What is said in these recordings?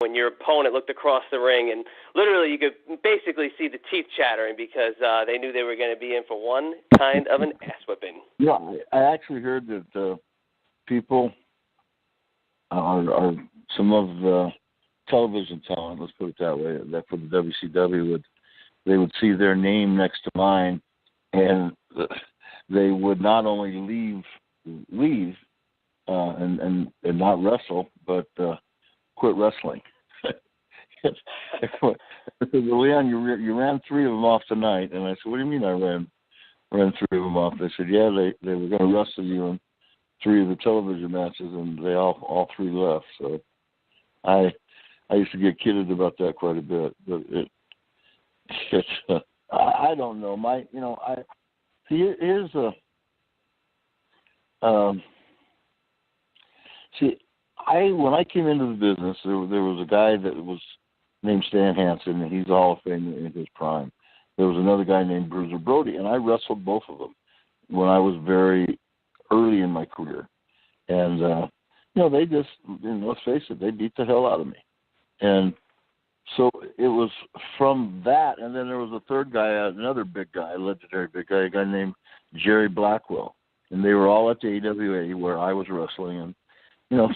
when your opponent looked across the ring and literally you could basically see the teeth chattering because they knew they were going to be in for one kind of an ass whipping. Yeah, I actually heard that people are some of the television talent, let's put it that way, that for the WCW they would see their name next to mine, and they would not only leave and not wrestle, but quit wrestling. Leon, you ran 3 of them off tonight, and I said, "What do you mean I ran 3 of them off?" They said, "Yeah, they were going to wrestle you in 3 of the television matches, and they all 3 left." So I used to get kidded about that quite a bit, but I don't know. Here's a when I came into the business, there was a guy that was named Stan Hansen, and he's a Hall of Fame in his prime. There was another guy named Bruiser Brody, and I wrestled both of them when I was very early in my career. And they just, let's face it, they beat the hell out of me. And so it was from that, and then there was a third guy, another big guy, a legendary big guy, a guy named Jerry Blackwell. And they were all at the AWA where I was wrestling, and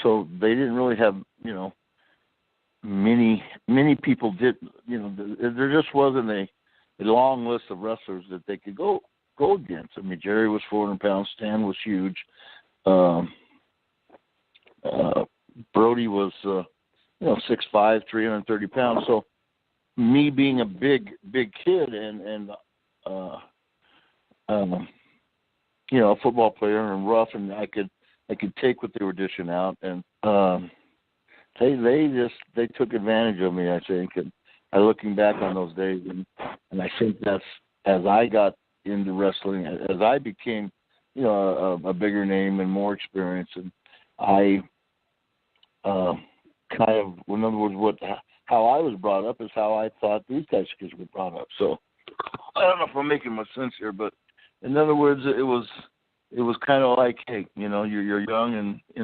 so they didn't really have, many people did, there just wasn't a long list of wrestlers that they could go against. I mean, Jerry was 400 pounds, Stan was huge, Brody was, 6'5", 330 pounds. So me being a big kid and a football player and rough, and I could take what they were dishing out, and they took advantage of me, I think. And looking back on those days, and I think that's, as I got into wrestling, as I became, a bigger name and more experience, and I kind of, in other words, how I was brought up is how I thought these guys kids were brought up. So I don't know if I'm making much sense here, but in other words, it was kind of like, hey, you're young, and it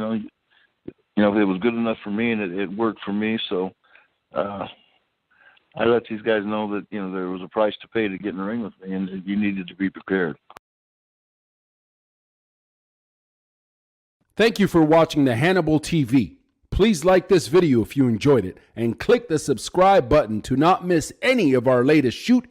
was good enough for me, and it worked for me. So I let these guys know that there was a price to pay to get in the ring with me, and you needed to be prepared. Thank you for watching the Hannibal TV. Please like this video if you enjoyed it, and click the subscribe button to not miss any of our latest shoot